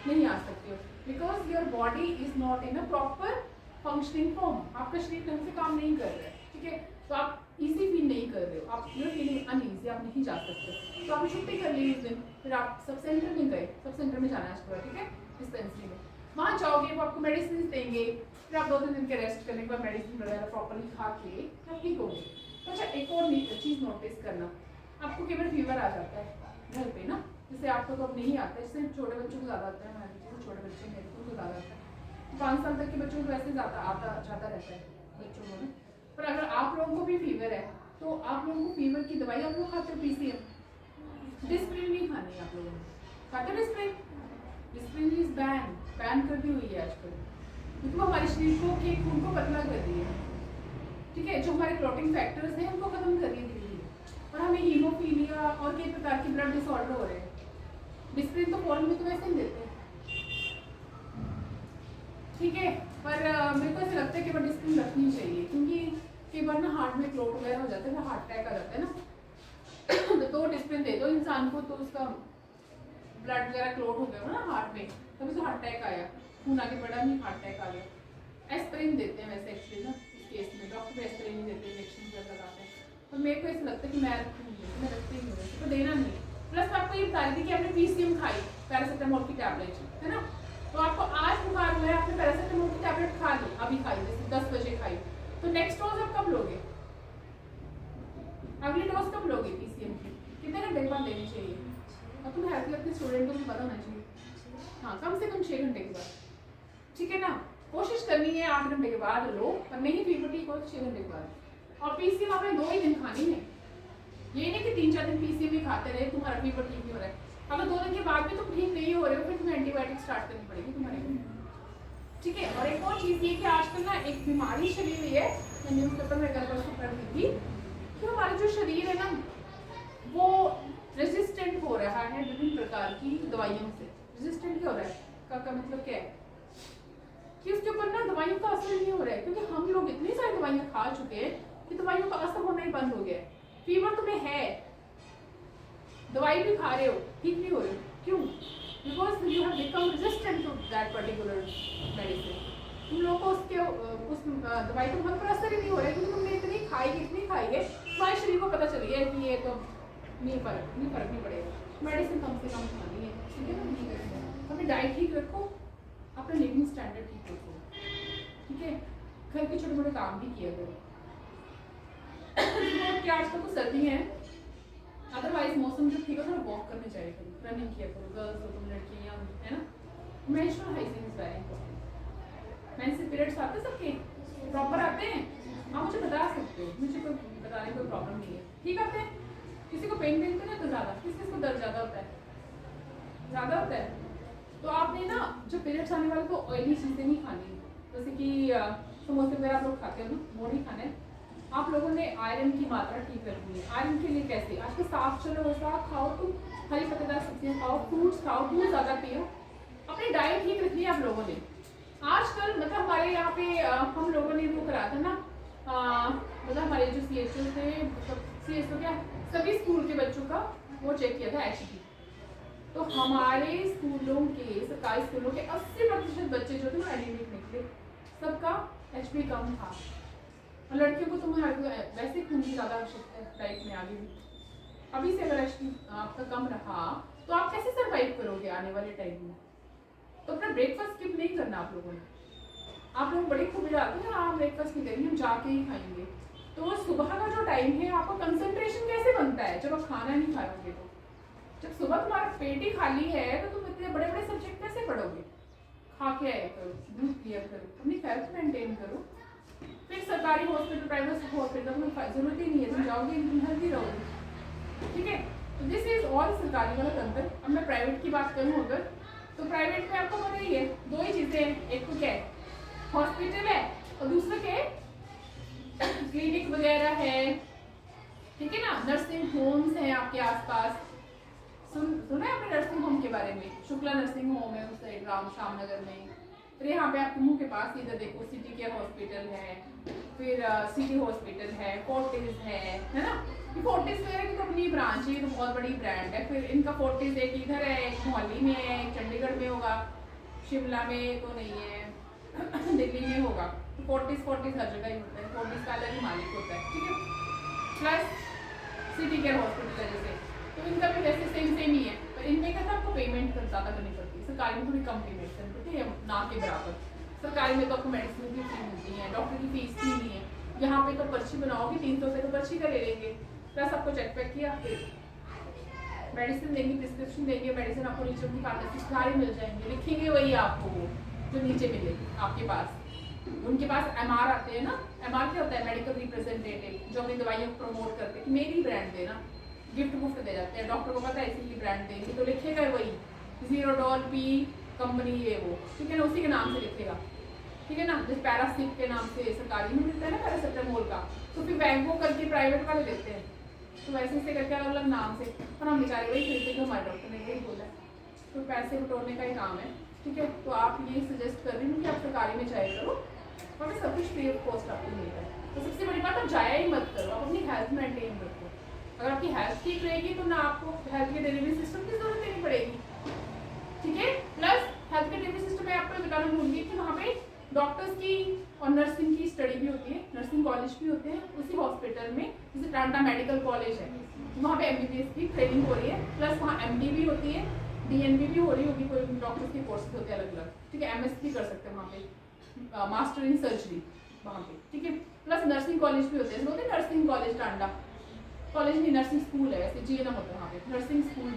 A: नहीं आ सकते हो, because your body is not in a proper functioning form, आपका शरीर ढंग से काम नहीं कर रहा है, ठीक है। तो आप इजी फील नहीं कर रहे हो, आप यूर फीलिंग अनईजी, आप नहीं जा सकते, तो आपने छुट्टी कर ली उस दिन, फिर आप सब सेंटर में गए, सब सेंटर में जाना है, ठीक है, डिस्पेंसरी में वहाँ जाओगे, वो आपको मेडिसिन देंगे, फिर आप 2-3 दिन के रेस्ट करने के बाद मेडिसिन वगैरह प्रॉपरली खा के आप ठीक होंगे। तो अच्छा एक और चीज़ नोटिस करना, आपको केवल फीवर आ जाता है घर पे ना, जैसे आपको तो अब नहीं आता है, जैसे छोटे बच्चों को ज़्यादा आता है, हमारे जैसे छोटे बच्चे मेरे को तो ज़्यादा आता है, 5 साल तक के बच्चों को वैसे ज़्यादा आता जाता रहता है बच्चों को ना। पर अगर आप लोगों को भी फीवर है तो आप लोगों को फीवर की दवाई आप लोग खाते हो, पीसीएम, डिस्प्रिन नहीं खानी आप लोगों ने, खाते हो डिस्प्रिन, डिस्प्रिन इज बैन कर दी हुई है आजकल, क्योंकि वो हमारे शरीर को के खून को पतला कर रही है, ठीक है। जो हमारे क्लॉटिंग फैक्टर्स हैं उनको खत्म कर रही है धीरे धीरे, और हमें हीमोफीलिया और कई प्रकार के ब्लड डिसऑर्डर हो रहे हैं। डिस्प्रिन तो फॉरन में तो वैसे ही देते हैं, ठीक है। पर मेरे को ऐसा लगता है कि वो डिस्प्रिन रखनी चाहिए, क्योंकि कई बार ना हार्ट में क्लॉट वगैरह हो जाता है, ना हार्ट अटैक आ जाता है ना, तो डिस्प्रिन दे दो इंसान को, तो उसका ब्लड वगैरह क्लॉट हो गया ना हार्ट में, तभी तो हार्ट अटैक आया, खून आगे बढ़ा नहीं, हार्ट अटैक आ गया। एस्पिरिन देते हैं वैसे एक्चुअली ना, केस में डॉक्टर ऐसे नहीं देते, इंजेक्शन वगैरह लगाते हैं, और मेरे को ऐसा लगता है कि मैं रखूँगी, मैं रखती ही हूँ, तो देना नहीं। प्लस मैं आपको ये बता रही थी कि आपने PCM खाई, पैरासीटामोल की टैबलेट, है ना, तो आपको आज बुखार हुआ है, आपने पैरासीटामोल की टैबलेट खा ली, अभी खाई, जैसे 10 बजे खाई, तो नेक्स्ट डोज आप कब लोगे, अगली डोज कब लोगे PCM की, कितने घंटे के बाद लेनी चाहिए, और तुम्हें हेल्थ अपने स्टूडेंट को भी पता होना चाहिए, हाँ कम से कम 6 घंटे के बाद, ठीक है ना, कोशिश करनी है 8 घंटे के बाद लो, और नहीं फीवर ठीक हो तो 6 घंटे के बाद। और PCM आपने 2 ही दिन खानी है, ये नहीं कि 3-4 दिन PCM ही खाते रहे, तुम्हारा फीवर ठीक नहीं हो रहा है, अगर 2 दिन के बाद भी तुम ठीक नहीं हो रहे हो, फिर तुम्हें एंटीबायोटिक स्टार्ट करनी पड़ेगी तुम्हारे को, ठीक है। और एक और चीज़ ये कि आजकल ना एक बीमारी चली हुई है, मैं न्यूज़पेपर में कल परसों पढ़ रही थी कि हमारा जो शरीर है ना वो रेजिस्टेंट हो रहा है विभिन्न प्रकार की दवाइयों से। रेजिस्टेंट क्या हो रहा है, का मतलब क्या है कि उसके ऊपर ना दवाइयों का असर नहीं हो रहा है, क्योंकि हम लोग इतनी सारी दवाइयाँ खा चुके हैं कि दवाइयों का असर होना ही बंद हो गया है। फीवर तुम्हें है, दवाई भी खा रहे हो, ठीक नहीं हो रहे हो, क्यों, because you have become resistant to that particular medicine. तुम लोगों को उस दवाई का बहुत पर असर ही नहीं हो रहा है, क्योंकि तुमने इतनी खाई है, तुम्हारे शरीर को पता चल गया कि ये तो नहीं फर्क नहीं पड़ेगा, मेडिसिन कम से कम खानी है, ठीक है ना, अपनी डाइट ठीक रखो, अपना लिविंग स्टैंडर्ड ठीक रखो, ठीक है, घर के छोटे मोटे काम भी किया करो। क्या आजकल तो सर्दी है, अदरवाइज मौसम जो ठीक है थोड़ा वॉक करने जाया करो, रनिंग किया करो, गर्ल्स हो तुम लड़कियाँ है ना, menstrual hygiene is very important. Menstrual periods आते हैं सबके, प्रॉपर आते हैं, आप मुझे बता सकते हो, मुझे कोई बताने की कोई प्रॉब्लम नहीं है, ठीक आते हैं, किसी को पेन तो नहीं तो ज़्यादा, किसी को दर्द ज़्यादा होता है, तो आपने ना जो पीरियड्स आने वाले तो ऑयली चीज़ें नहीं खानी, जैसे कि समोसे वगैरह आप लोग खाते हो ना, वो नहीं खाना है। आप लोगों ने आयरन की मात्रा ठीक रखनी है। आयरन के लिए कैसे, आजकल साग चलो साग खाओ, तुम हरी पत्तेदार सब्जियाँ खाओ, फ्रूट्स खाओ, दूध ज़्यादा पियो, अपनी डाइट ठीक रखनी है आप लोगों ने। आजकल मतलब हमारे यहाँ पे हम लोगों ने वो करा था ना, मतलब हमारे जो CHO थे, मतलब CHO क्या सभी स्कूल के बच्चों का वो चेक किया था HP, तो हमारे स्कूलों के सरकारी स्कूलों के 80% बच्चे जो थे वो एनीमिक निकले, सबका HP कम था, और लड़कियों को तुम्हें वैसे खून की ज़्यादा आवश्यकता है लाइफ में आगे भी, अभी से अगर HP आपका कम रहा तो आप कैसे सर्वाइव करोगे आने वाले टाइम में। तो अपना ब्रेकफास्ट स्किप नहीं करना आप लोगों ने, आप लोग बड़ी खूब जाते हैं हाँ ब्रेकफास्ट नहीं करेंगे, हम जाके ही खाएंगे, तो सुबह का जो टाइम है आपका कंसंट्रेशन कैसे बनता है जब आप खाना नहीं खाओगे, तो जब सुबह तुम्हारा पेट ही खाली है तो तुम इतने बड़े बड़े सब्जेक्ट कैसे पढ़ोगे, खा के आया करो, दूध पिया करो, अपनी हेल्थ मेंटेन करो, फिर सरकारी हॉस्पिटल प्राइवेट हॉस्पिटल में जरूरत ही नहीं है, तुम जाओगे तुम हेल्थी रहोगे, ठीक है। तो दिस इज ऑल सरकारी वाला तंत्र। अब मैं प्राइवेट की बात करूँ अगर, तो प्राइवेट में आपको पता ही है 2 ही चीज़ें हैं, एक तो क्या है हॉस्पिटल है और दूसरा क्या है क्लिनिक वगैरह है, ठीक है ना, नर्सिंग होम्स हैं आपके आसपास, सुना है आपने नर्सिंग होम के बारे में, शुक्ला नर्सिंग होम है उस साइड श्यामनगर में, फिर यहाँ पे आपके मुंह के पास इधर देखो सिटी केयर हॉस्पिटल है, फिर सिटी हॉस्पिटल है, फोर्टिस है ना, ये फोर्टिस वगैरह की तो अपनी ब्रांच है, तो बहुत बड़ी ब्रांड है, फिर इनका फोर्टिस एक इधर है, एक मोहाली में है, एक चंडीगढ़ में होगा, शिमला में तो नहीं है दिल्ली में होगा, तो फोर्टिस हर जगह ही होता है, फोर्टिस का अलग ही मालिक होता है, ठीक है। प्लस सिटी केयर हॉस्पिटल है जैसे, तो इनका भी वैसे सेम ही है, पर इनमें क्या था आपको पेमेंट ज़्यादा करनी पड़ती है, सरकारी में थोड़ी कम पेमेंट करनी पड़ती है, ना के बराबर। सरकारी में तो आपको मेडिसिन भी फ्री मिलती है, डॉक्टर की फीस भी नहीं है, यहाँ पे तो पर्ची बनाओगे 300 से तो पर्ची का ले लेंगे, प्लस आपको चेक पैक किया, फिर मेडिसिन देंगे, प्रिस्क्रिप्शन देंगे, मेडिसिन आपको नीचे की फार्मेसी सारे मिल जाएंगे, लिखेंगे वही आपको जो नीचे मिलेगी आपके पास। उनके पास MR आते हैं ना, MR क्या होता है मेडिकल रिप्रेजेंटेटिव, जो अपनी दवाइयों को प्रमोट करते हैं कि मेरी ब्रांड देना, गिफ्ट गुफ्ट दे जाते हैं, डॉक्टर को पता है इसीलिए ब्रांड देंगे, तो लिखेगा वही ज़ीरोडॉल P कंपनी ये वो, ठीक है ना, उसी के नाम से लिखेगा, ठीक है ना, जैसे पैरासिट के नाम से सरकारी में मिलता है ना पैरासिटामोल का, तो फिर वैंगो करके प्राइवेट वाले देते हैं, तो वैसे से करके अलग अलग नाम से, और हम बेचारे वही खरीदते जो हमारे डॉक्टर ने यही बोला, तो पैसे बटोरने का ही काम है, ठीक है। तो आप ये सजेस्ट कर रही हूँ कि आप सरकारी में जाया करो, और सब कुछ फ्री ऑफ कॉस्ट आपको मिल रहा है, तो सबसे बड़ी बात आप जाया ही मत करो, आप अपनी हेल्थ मेंटेन रखो, अगर आपकी हेल्थ ठीक रहेगी तो ना आपको हेल्थ के डिलीवरी सिस्टम की जरूरत नहीं पड़ेगी, ठीक है। प्लस हेल्थ के डिलीवरी सिस्टम में आपको बताना भूल गई कि वहाँ पे डॉक्टर्स की और नर्सिंग की स्टडी भी होती है, नर्सिंग नर्सिंग कॉलेज भी होते हैं उसी हॉस्पिटल में, जैसे टाटा मेडिकल कॉलेज है, वहाँ पे MBBS की ट्रेनिंग हो रही है, प्लस वहाँ MD भी होती है, DNB भी हो रही होगी, कोई डॉक्टर्स के कोर्सेज होते हैं अलग अलग, ठीक है। MS भी कर सकते हैं वहाँ पे, मास्टर इन सर्जरी वहाँ पे, ठीक है। प्लस नर्सिंग कॉलेज भी होते हैं, होते हैं नर्सिंग कॉलेज टांडा कॉलेज नहीं, नर्सिंग स्कूल है ऐसे, GNM होता है वहाँ पे, nursing school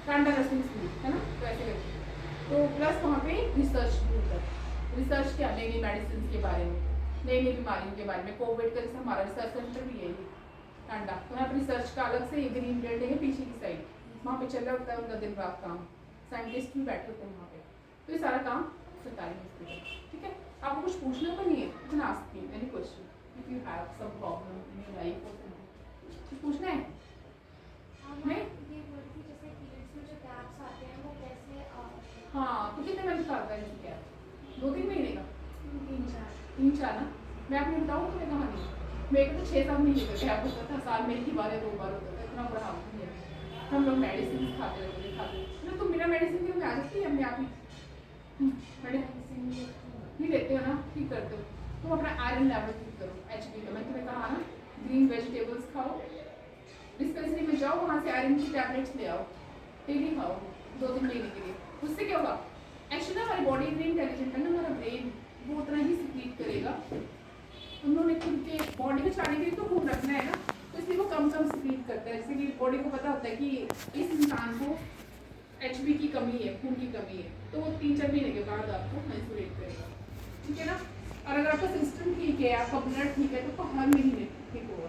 A: Tanda nursing school है ना, तो ऐसे करके। तो प्लस वहाँ पे रिसर्च भी होता है, रिसर्च क्या, नई नई मेडिसिन के बारे में, नई नई बीमारियों के बारे में। कोविड का जैसे हमारा रिसर्च सेंटर भी है ये टांडा, तो यहाँ पर रिसर्च का अलग से ग्रीन बिल्डिंग है पीछे की साइड, वहाँ पे चल रहा होता है उनका दिन रात काम, साइंटिस्ट भी बैठे होते हैं वहाँ पे। तो ये सारा काम सरकारी हॉस्पिटल, ठीक है। आपको कुछ पूछना तो नहीं है, you can ask me any question if you have some problem in your life और समथिंग, कुछ पूछना है? नहीं,
B: ये बोल रही थी जैसे पीरियड्स में जो गैप्स आते हैं वो कैसे
A: हाँ, तो कितने महीने का आता है ये क्या, 2-3 महीने का? 3-4 ना। मैं आपको बताऊँ तुम्हें कहानी, मेरे को तो 6-7 महीने का गैप होता था, साल में 1 बार या 2 बार होता था, इतना बड़ा हाथ नहीं है। हम लोग मेडिसिन खाते रहते ना, तुम बिना मेडिसिन के में आ जाती है अपने आप ही, मेडिसिन नहीं लेते हो ना, ठीक करते हो। तुम अपना आयरन लेवल ठीक करो, HB का मैंने तुम्हें कहा ना, ग्रीन वेजिटेबल्स खाओ, डिस्पेंसरी में जाओ, वहाँ से आयरन की टैबलेट्स ले आओ, डेली खाओ 2-3 महीने के लिए। उससे क्या होगा, एक्चुअली ना हमारी बॉडी इतनी इंटेलिजेंट है ना, हमारा ब्रेन वो उतना ही सिक्रीट करेगा। उन्होंने खुद के बॉडी को चलाने के लिए तो खून रखना है ना, तो इसलिए वो कम सिक्रीट करता है। जैसे कि बॉडी को पता होता है कि इस इंसान को HB की कमी है, खून की कमी है, तो वो 3-4 महीने के बाद आपको मेंस्ट्रुएट करेगा, ठीक है ना। और अगर आपका सिस्टम ठीक है, आपका ब्लड ठीक है, तो हर महीने